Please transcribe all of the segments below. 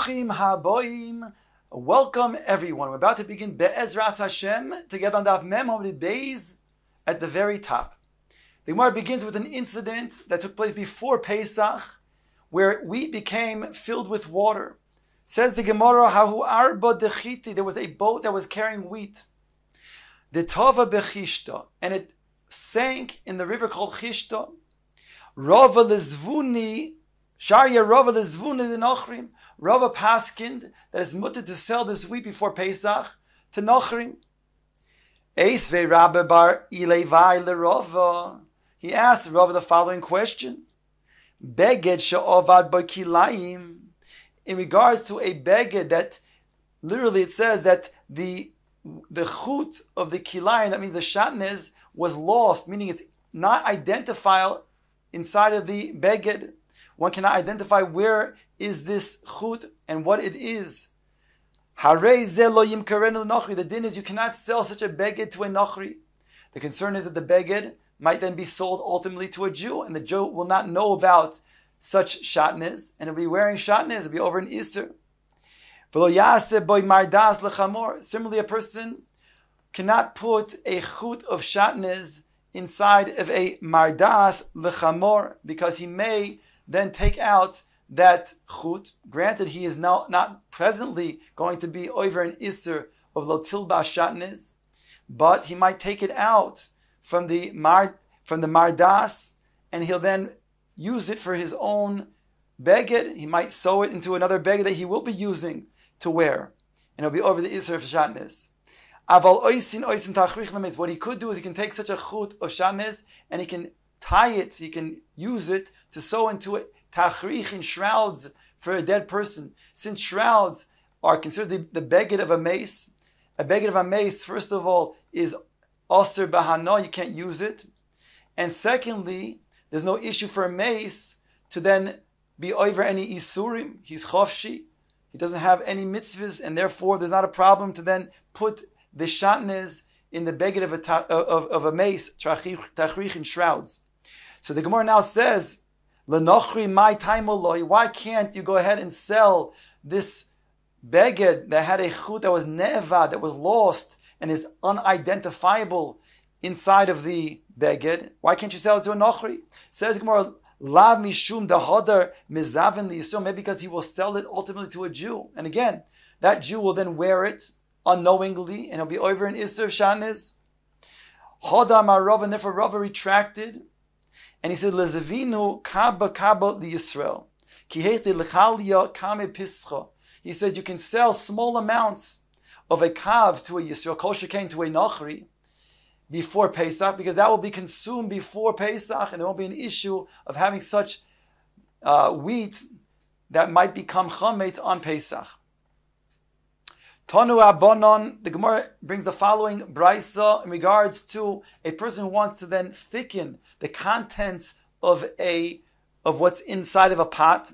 Baruchim haboim. Welcome everyone. We're about to begin Be'ezras Hashem together on Daf Mem Amud Beis at the very top. The Gemara begins with an incident that took place before Pesach, where wheat became filled with water. Says the Gemara, Hahu arba dechiti. There was a boat that was carrying wheat. The tova bechishta, and it sank in the river called Chishta. Rava lezvuni. Sharya Rava lezvuni the Nochrim. Rava paskind that it's mutter to sell this wheat before Pesach to Nochrim. Eisvei Rabbe bar Ilevai leRava. He asked Rava the following question: Beged she'ovad b'kilayim. In regards to a beged that, literally it says that the chut of the kilayim, that means the shatnez, was lost, meaning it's not identifiable inside of the beged. One cannot identify where is this chut and what it is. The din is you cannot sell such a beged to a nochri. The concern is that the beged might then be sold ultimately to a Jew, and the Jew will not know about such shatnez, and it'll be wearing shatnez, it'll be over an iser. Similarly, a person cannot put a chut of shatnez inside of a mardas lechamor, because he may then take out that chut. Granted, he is now not presently going to be over an iser of lotilba shatnez, but he might take it out from the mardas, and he'll then use it for his own beged. He might sew it into another beged that he will be using to wear, and it'll be over the iser of shatnez. What he could do is he can take such a chut of shatnez and he can tie it, he can use it to sew into it tachrich in shrouds for a dead person. Since shrouds are considered the beged of a mace first of all is oster bahana, you can't use it, and secondly, there's no issue for a mace to then be over any isurim. He's chofshi, he doesn't have any mitzvahs, and therefore there's not a problem to then put the shatnez in the beged of a mace, tachrich in shrouds. So the Gemara now says, "Lenochri my time oloi." Why can't you go ahead and sell this beged that had a chut that was ne'evad, that was lost and is unidentifiable inside of the beged? Why can't you sell it to a nochri? Says Gemara, "Lav mishum dahadar mizavin liyisum." Maybe because he will sell it ultimately to a Jew, and again, that Jew will then wear it unknowingly, and it'll be over an iser shatnez. Hadar ma Rava, and therefore Rava retracted. And he said, "Lezavinu kaba li Yisrael, ki heiti lechalia kame pischa." He said you can sell small amounts of a kav to a Yisrael, kol shekain to a nochri, before Pesach, because that will be consumed before Pesach, and there won't be an issue of having such wheat that might become chametz on Pesach. Tanu Abonon, the Gemara brings the following brisa in regards to a person who wants to then thicken the contents of what's inside of a pot.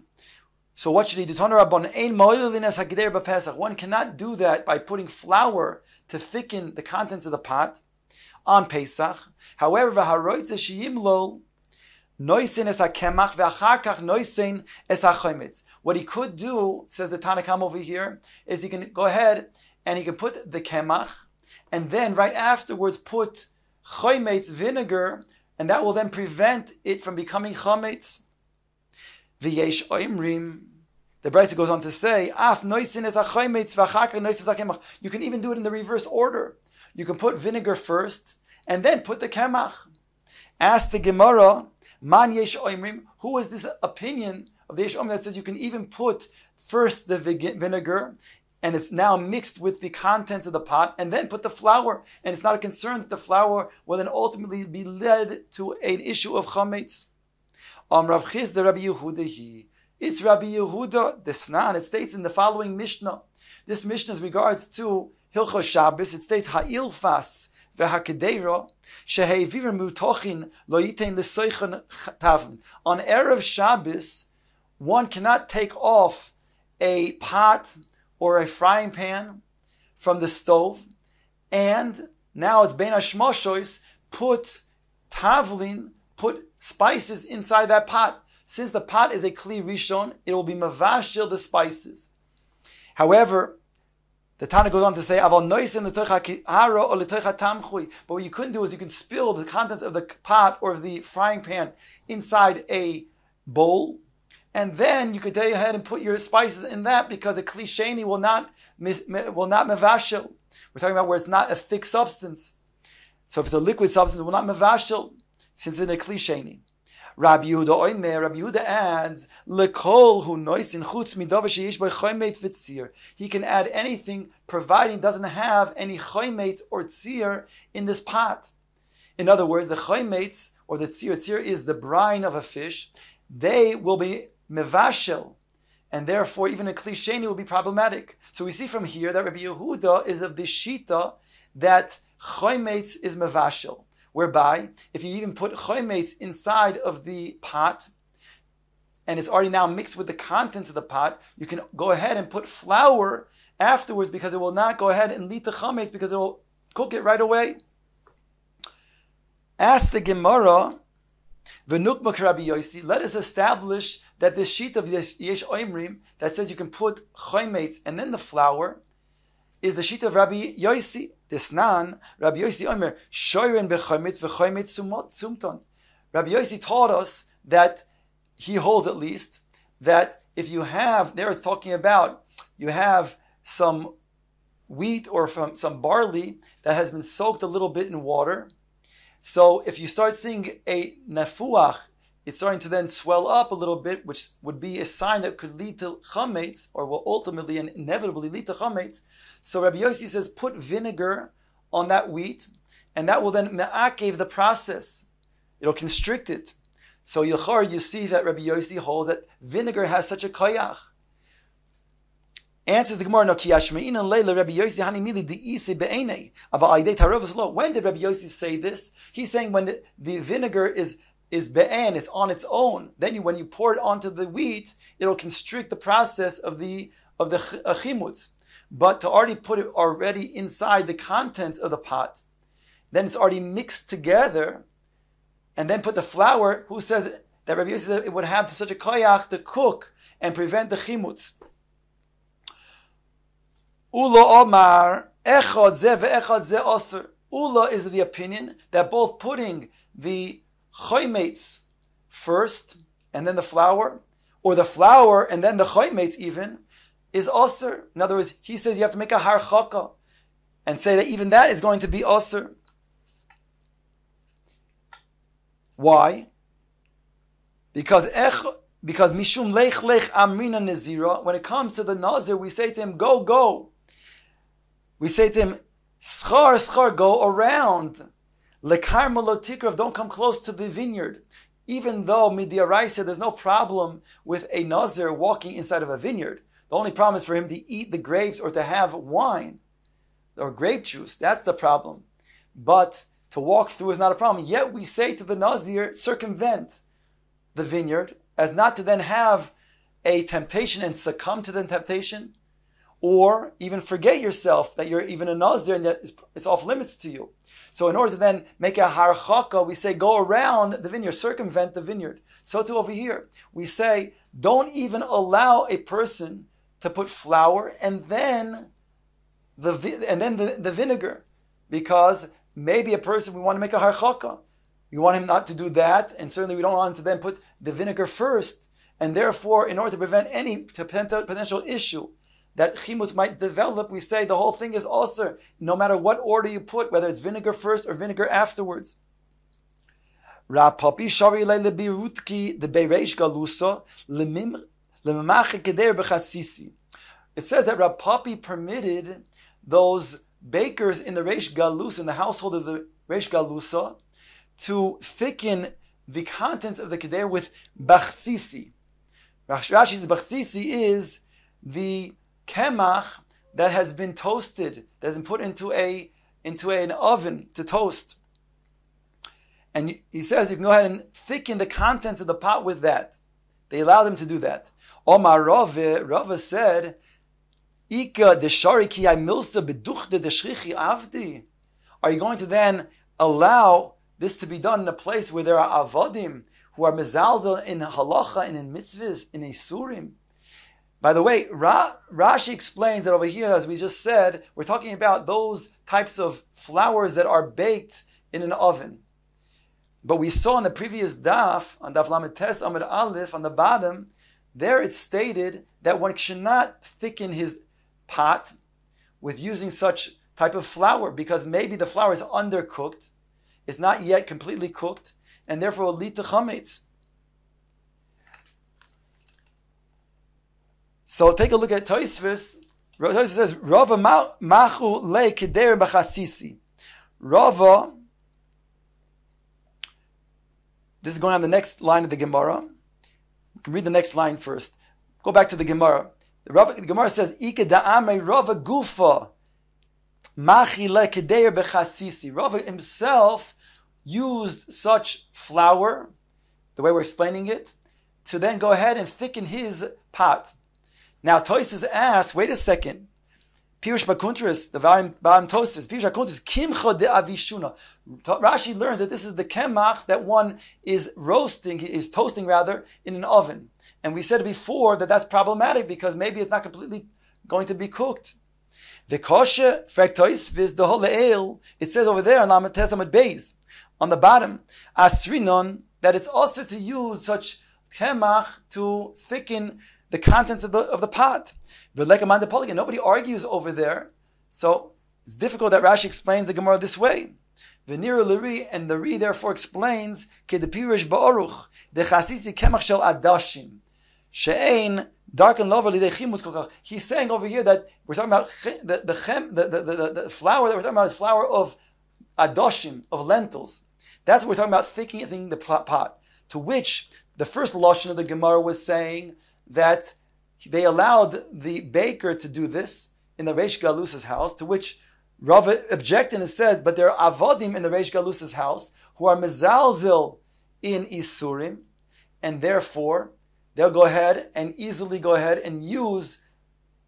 So what should he do? Tanu Abonon, ein mo'ilines hageder b'Pesach. One cannot do that by putting flour to thicken the contents of the pot on Pesach. However, v'haroitze sheyimlol noisin es hakemach ve'achar kach noisin es hachometz. What he could do, says the Tanakam over here, is he can go ahead and he can put the kemach, and then right afterwards put chometz, vinegar, and that will then prevent it from becoming chometz. V'yesh oimrim. The Brisa goes on to say, af noisin es hachometz ve'achar kach noisin es hakemach. You can even do it in the reverse order. You can put vinegar first, and then put the kemach. Ask the Gemara, man yesh oimrim, who is this opinion of the yesh oimrim that says you can even put first the vinegar, and it's now mixed with the contents of the pot, and then put the flour, and it's not a concern that the flour will then ultimately be led to an issue of chametz. Rav Chizda Rabbi Yehuda, it's Rabbi Yehuda Desnan. It states in the following Mishnah. This Mishnah is regards to Hilchos Shabbos. It states ha'ilfas v'hakedera shehevivim mutochin lo yitein l'soichen tavin. On Erev Shabbos, one cannot take off a pot or a frying pan from the stove, and now it's bein hashmoshois, put tavlin, put spices inside that pot. Since the pot is a kli rishon, it will be mavashil the spices. However, the Tana goes on to say, but what you couldn't do is you can spill the contents of the pot or of the frying pan inside a bowl, and then you could go ahead and put your spices in that, because a kli sheni will not mevashel. We're talking about where it's not a thick substance. So if it's a liquid substance, it will not mevashel, since it's a kli sheni. Rabbi Yehuda adds, lekol hu noisin chutz midav sheyesh bo chometz v'tzir. He can add anything, providing it doesn't have any chometz or tzir in this pot. In other words, the chometz or the tzir is the brine of a fish. They will be mevashel, and therefore even a kli sheni will be problematic. So we see from here that Rabbi Yehuda is of the shita that chometz is mevashel, whereby if you even put chometz inside of the pot and it's already now mixed with the contents of the pot, you can go ahead and put flour afterwards, because it will not go ahead and lead to chometz, because it will cook it right away. Ask the Gemara, V'nukmak Rabbi Yosi, let us establish that this sheet of Yesh Oimrim that says you can put chometz and then the flour is the sheet of Rabbi Yosi. Desnan, Rabbi Yosi Omer, shoyren bechometz v'chometz sumton. Rabbi Yosi taught us that he holds, at least, that if you have, there it's talking about, you have some wheat or from some barley that has been soaked a little bit in water. So if you start seeing a nefuach, it's starting to then swell up a little bit, which would be a sign that could lead to chametz, or will ultimately and inevitably lead to chametz. So Rabbi Yossi says, put vinegar on that wheat, and that will then me'akev the process. It'll constrict it. So you see that Rabbi Yossi holds that vinegar has such a koyach. Answers the Gemara, no kiyashmein leila Rabbi Yossi hanimili diise be'enei aval aidei tarovas lo. When did Rabbi Yossi say this? He's saying when the vinegar is be'en, it's on its own. Then when you pour it onto the wheat, it'll constrict the process of the chimutz. But to already put it already inside the contents of the pot, then it's already mixed together, and then put the flour. Who says that Rabbi Yossi said it would have such a koyach to cook and prevent the chimutz? Ula Omar echad ze ve'echad ze aser. Ula is the opinion that both putting the chometz first and then the flour, or the flour and then the chometz even, is aser. In other words, he says you have to make a harchaka and say that even that is going to be aser. Why? Because mishum lech amrina nezira. When it comes to the nazir, we say to him, go. We say to him, schar, go around. Lekar malotikrav, don't come close to the vineyard. Even though midiaraisa, there's no problem with a nazir walking inside of a vineyard. The only problem is for him to eat the grapes or to have wine or grape juice. That's the problem. But to walk through is not a problem. Yet we say to the nazir, circumvent the vineyard, as not to then have a temptation and succumb to the temptation, or even forget yourself that you're even a nazir and that it's off limits to you. So in order to then make a harchaka, we say go around the vineyard, circumvent the vineyard. So too over here, we say don't even allow a person to put flour and then the vinegar, because maybe a person, we want to make a harchaka. We want him not to do that, and certainly we don't want him to then put the vinegar first, and therefore, in order to prevent any potential issue that chimutz might develop, we say the whole thing is aser, no matter what order you put, whether it's vinegar first or vinegar afterwards. Rapapi shari lebirutki the beireish galusa it says that Rav Papi permitted those bakers in the Reish Galus, in the household of the Reish Galusa, to thicken the contents of the keder with bachsisi. Rashi's bachsisi is the kemach that has been toasted, that has been put into an oven to toast. And he says you can go ahead and thicken the contents of the pot with that. They allow them to do that. Omar Rava said, Ika deshari ki milsa beduchte deshrichi avdi. Are you going to then allow this to be done in a place where there are avadim who are mezalzel in halacha and in mitzvahs, in isurim? By the way, Rashi explains that over here, as we just said, we're talking about those types of flours that are baked in an oven. But we saw in the previous daf, on daf lamed tes amud aleph, on the bottom, there it stated that one should not thicken his pot with using such type of flour, because maybe the flour is undercooked, it's not yet completely cooked, and therefore will lead to chametz. So take a look at Tosfos. Tosfos says, Rava machu le keder b'chasisi. Rava, this is going on the next line of the Gemara. We can read the next line first. Go back to the Gemara. The Gemara says, Ike da'amei Rava gufa machi le keder b'chasisi. Rava himself used such flour, the way we're explaining it, to then go ahead and thicken his pot. Now Tosfos asks, wait a second. Pirush Bakuntris, the Bam Tosfos, Pirush Bakuntris, Kimcha de Avishuna. Rashi learns that this is the kemach that one is roasting, is toasting rather, in an oven. And we said before that that's problematic because maybe it's not completely going to be cooked. The kosher frek Tosfos the holeil. It says over there on Lamed Tes Amud Beis, on the bottom, Asrinon, that it's also to use such kemach to thicken the contents of the pot. Nobody argues over there. So it's difficult that Rashi explains the Gemara this way. And the Ri therefore explains, He's saying over here that we're talking about the flour that we're talking about is flour of adoshim, of lentils. That's what we're talking about, thickening the pot. To which the first lashon of the Gemara was saying that they allowed the baker to do this in the Reish Galus's house, to which Rava objected and said, but there are avodim in the Reish Galus's house who are mezalzil in isurim, and therefore they'll go ahead and easily go ahead and use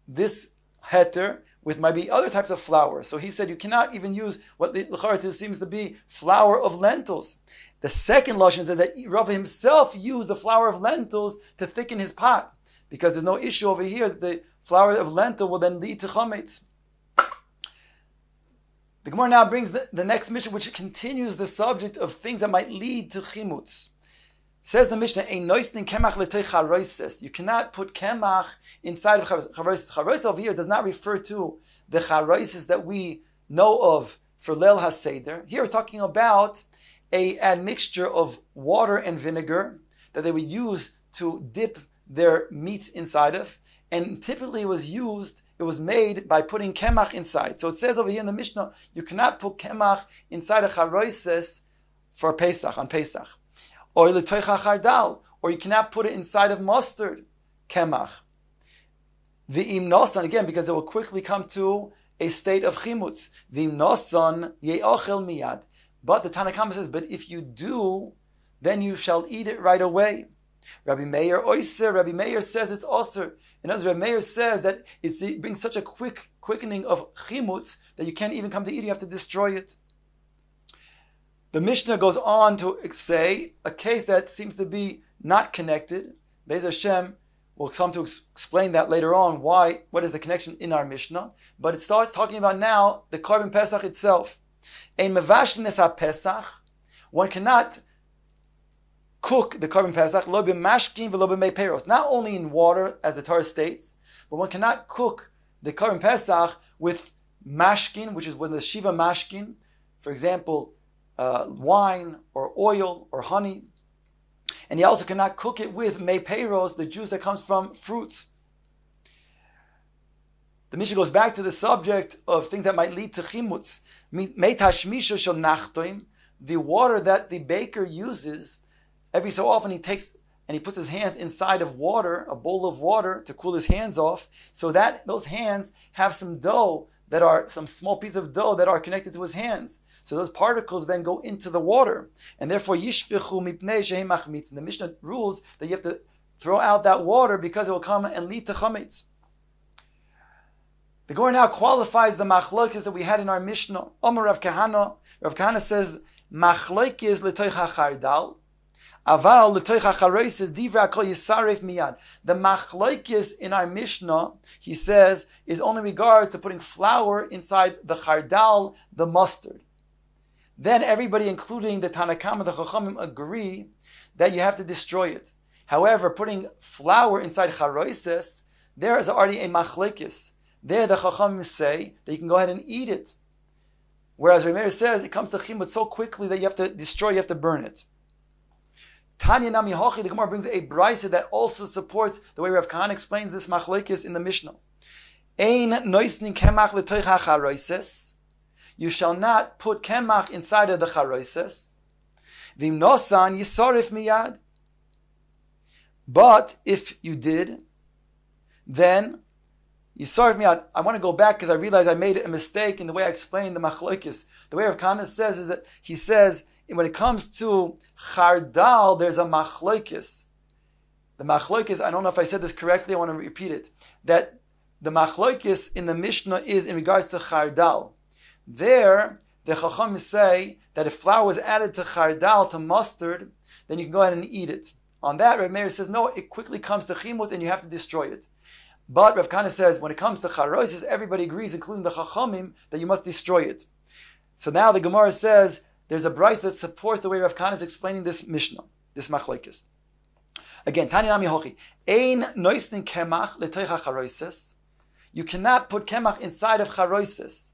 this heter with maybe other types of flour. So he said you cannot even use what the l'chara seems to be flour of lentils. The second lashon says that Rava himself used the flour of lentils to thicken his pot, because there's no issue over here that the flour of lentil will then lead to chametz. The Gemara now brings the next Mishnah, which continues the subject of things that might lead to chimutz. Says the Mishnah, "Ein noisnin kemach letei charoises." You cannot put kemach inside of charoises. Charoises over here does not refer to the charoises that we know of for Leil HaSeder. Here we're talking about a admixture of water and vinegar that they would use to dip their meats inside of, and typically it was made by putting kemach inside. So it says over here in the Mishnah, you cannot put kemach inside a charoises for Pesach, on Pesach. Or you cannot put it inside of mustard, kemach. V'im nosan, again, because it will quickly come to a state of chimutz. V'im nosan ye'ochel miyad. But the Tanna Kama says, but if you do, then you shall eat it right away. Rabbi Meir oiser. Rabbi Meir says it's oser. In other words, Rabbi Meir says that it brings such a quickening of chimutz that you can't even come to eat, you have to destroy it. The Mishnah goes on to say a case that seems to be not connected. Be'ez Hashem, we'll come to explain that later on, what is the connection in our Mishnah. But it starts talking about now the Korban Pesach itself. Ein mevashnes ha-Pesach, one cannot cook the Korban Pesach, lo b'mashkin v'lo b'mei peros, not only in water, as the Torah states, but one cannot cook the Korban Pesach with mashkin, which is with the Shiva mashkin, for example, wine or oil or honey. And you also cannot cook it with mei peros, the juice that comes from fruits. The Mishnah goes back to the subject of things that might lead to chimutz. The water that the baker uses, every so often he takes and he puts his hands inside of water, a bowl of water, to cool his hands off, so that those hands have some dough that are, some small piece of dough that are connected to his hands. So those particles then go into the water, and therefore yishpechu mipnei shehem machmitz. And the Mishnah rules that you have to throw out that water because it will come and lead to chametz. The Gemara now qualifies the machlokes that we had in our Mishnah. Omer Rav Kahana. Rav Kahana says machlokes l'toich hachardal. Aval l'toich hacharoises divrei hakol yisaref miyad. The machlokes in our Mishnah, he says, is only regards to putting flour inside the chardal, the mustard. Then everybody, including the Tanakam and the Chachamim, agree that you have to destroy it. However, putting flour inside charoises, there is already a machlokes. There the Chachamim say that you can go ahead and eat it. Whereas Rameir says it comes to chimut so quickly that you have to destroy, you have to burn it. Tanya Nami Hochi, the Gemara brings a brisa that also supports the way Rav Kahana explains this machlokes in the Mishnah. Ein noisnin kemach l'toich hacharoises. You shall not put kemach inside of the charoises. Vim nosan yisarif miyad. But if you did, then yisarif miyad. I want to go back because I realized I made a mistake in the way I explained the machlokes. The way Rav Kahana says is that he says when it comes to chardal, there's a machlokes. The machlokes, I don't know if I said this correctly, I want to repeat it. That the machlokes in the Mishnah is in regards to chardal. There, the Chacham say that if flour was added to chardal, to mustard, then you can go ahead and eat it. On that, Rav Meir says, no, it quickly comes to chimut and you have to destroy it. But Rav Kahana says, when it comes to charoises, everybody agrees, including the Chachamim, that you must destroy it. So now the Gemara says, there's a brayse that supports the way Rav Kahana is explaining this Mishnah, this machlokes. Again, Tani Nami Hochi, Ein noisnin kemach l'toich hacharoises. You cannot put kemach inside of charoises.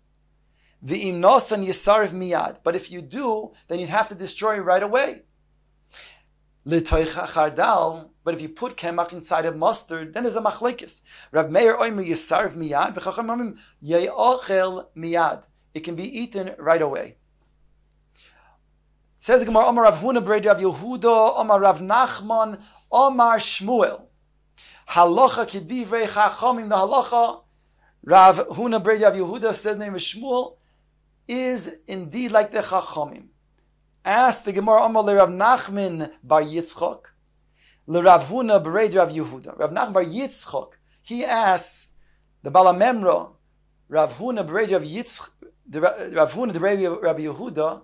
V'im nosan yisarif miyad. But if you do, then you'd have to destroy it right away. L'toich chardal. But if you put kemach inside of mustard, then there's a machlekes. Rab Meir oimer yisarif miyad. V'chacham omrim ye'ochel miyad. It can be eaten right away. Says the Gemara, Omar Rav Huna b'rei Rav Yehuda, Omar Rav Nachman, Omar Shmuel. Halacha k'divrei chachamim. The halacha, Rav Huna b'rei Rav Yehuda says, name is Shmuel, is indeed like the Chachamim. Ask the Gemara, Amar le Rav Nachman bar Yitzchok, le Rav Huna b'rei Rav Yehuda. Rav Nachman bar Yitzchok, he asks the Balamemra, Rav Huna b'rei Rav Yitzchok, Rav Huna b'rei Rav Yehuda,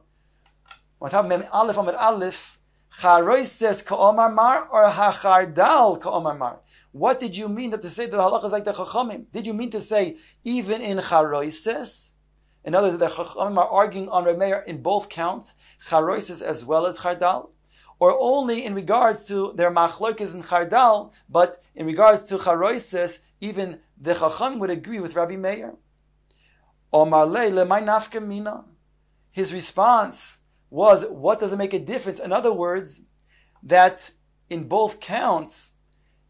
on top of Mem Aleph Amar Aleph, Charoises ka'omar mar or hachardal ka'omar mar. What did you mean that to say that the halacha is like the Chachamim? Did you mean to say even in charoises? In other words, the Chachamim are arguing on Rav Meir in both counts, charoises as well as chardal, or only in regards to their machlokes in chardal, but in regards to charoises, even the Chachamim would agree with Rabbi Meir. Omar le lemay nafka mina. His response was, what does it make a difference? In other words, that in both counts,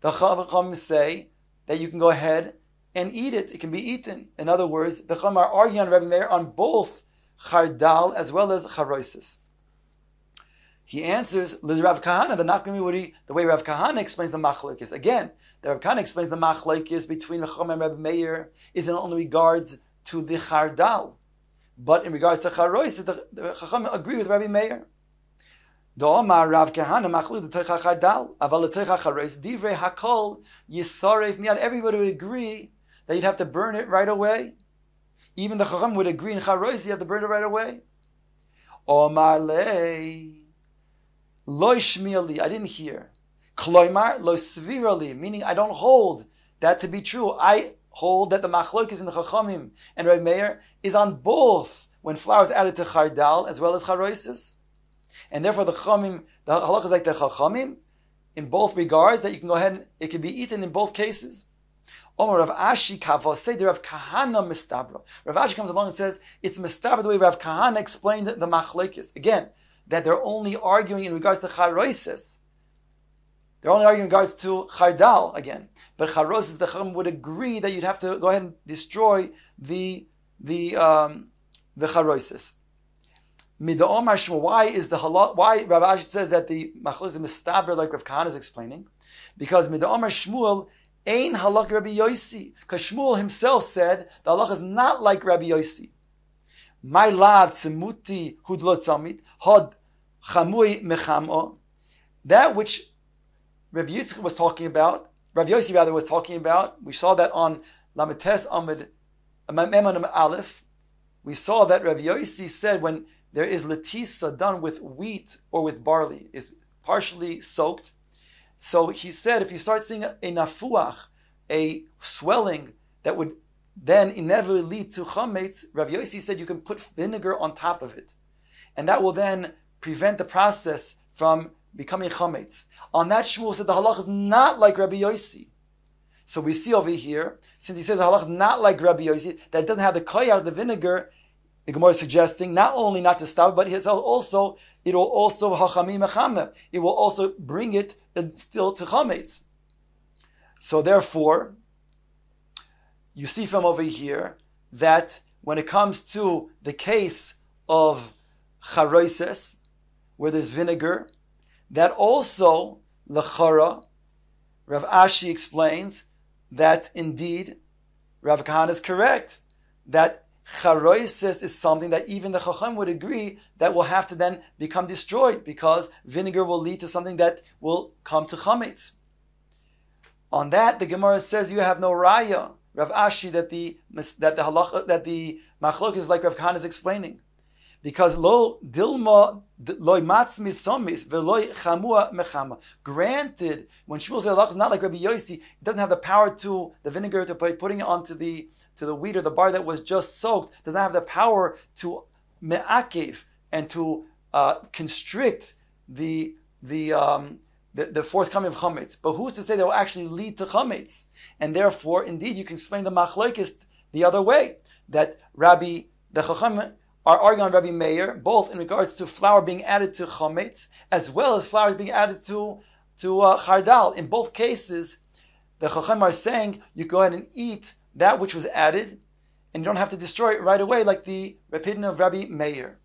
the Chachamim say that you can go ahead and eat it. It can be eaten. In other words, the Chachamim are arguing on Rabbi Meir on both chardal as well as charoises. He answers, Rav Kahana, the way Rav Kahana explains the machlokes. Again, the Rav Kahana explains the machlokes between the Chachamim and Rabbi Meir is in only regards to the chardal. But in regards to charoises, the Chachamim agree with Rabbi Meir. Do'omar Rav Kahana machluk the toich hachardal, aval the toich hacharois divrei hakol yisaref miyad. Everybody would agree that you'd have to burn it right away. Even the Chachamim would agree in charois you have to burn it right away. Omar lei lo shmiali, I didn't hear. Kloimar lo svirali, meaning I don't hold that to be true. I hold that the machlokes in the Chachamim and Rabbi Meir is on both when flour is added to chardal as well as charoises. And therefore the Chachamim, the halakha is like the Chachamim in both regards, that you can go ahead and it can be eaten in both cases. Omar Rav Ashi Kavosei, the Rav Kahana Mistabra. Rav Ashi comes along and says it's Mistabra the way Rav Kahana explained the machlokes. Again, that they're only arguing in regards to charoises. They're only arguing in regards to chardal again. But charoises, the Chachamim would agree that you'd have to go ahead and destroy the charoises. Mid'omar Shmuel, why Rav Ashi says that the machlokes is mistaber like Rav Kahana is explaining? Because Mid'omar Shmuel ain halach Rabbi Yossi. Because Shmuel himself said the halach is not like Rabbi Yossi. My lav tzimuti hudlot tzamit had chamui mechamo. That which Rabbi Yitzchak was talking about, Rabbi Yossi rather was talking about, we saw that on Lamites Amud Yomi Aleph. We saw that Rabbi Yossi said when there is letisa done with wheat or with barley, is partially soaked. So he said, if you start seeing a nafuach, a swelling that would then inevitably lead to chametz, Rav Yossi said you can put vinegar on top of it, and that will then prevent the process from becoming chametz. On that, Shmuel said the halach is not like Rabbi Yossi. So we see over here, since he says the halach is not like Rabbi Yossi, that it doesn't have the koyach, the vinegar, the Gemara is suggesting not only not to stop, but it will also hachamim mechame. It will also bring it still to chametz. So therefore, you see from over here that when it comes to the case of charoises, where there's vinegar, that also lechara, Rav Ashi explains that indeed Rav Kahana is correct, that charoises is something that even the Chacham would agree that will have to then become destroyed, because vinegar will lead to something that will come to chametz. On that, the Gemara says you have no raya, Rav Ashi, that the machlok is like Rav Kahana is explaining, because lo dilma loy matzmi somis veloy chamua mechama. Granted, when Shmuel said halach is not like Rabbi Yossi, it doesn't have the power to the vinegar to putting it onto the wheat or the bar that was just soaked, does not have the power to me'akev and to constrict the forthcoming of chametz. But who's to say that will actually lead to chametz? And therefore, indeed, you can explain the machlokes the other way, that the Chacham are arguing on Rabbi Meir, both in regards to flour being added to chametz, as well as flour being added to chardal. In both cases, the Chacham are saying you go ahead and eat that which was added, and you don't have to destroy it right away, like the opinion of Rabbi Meir.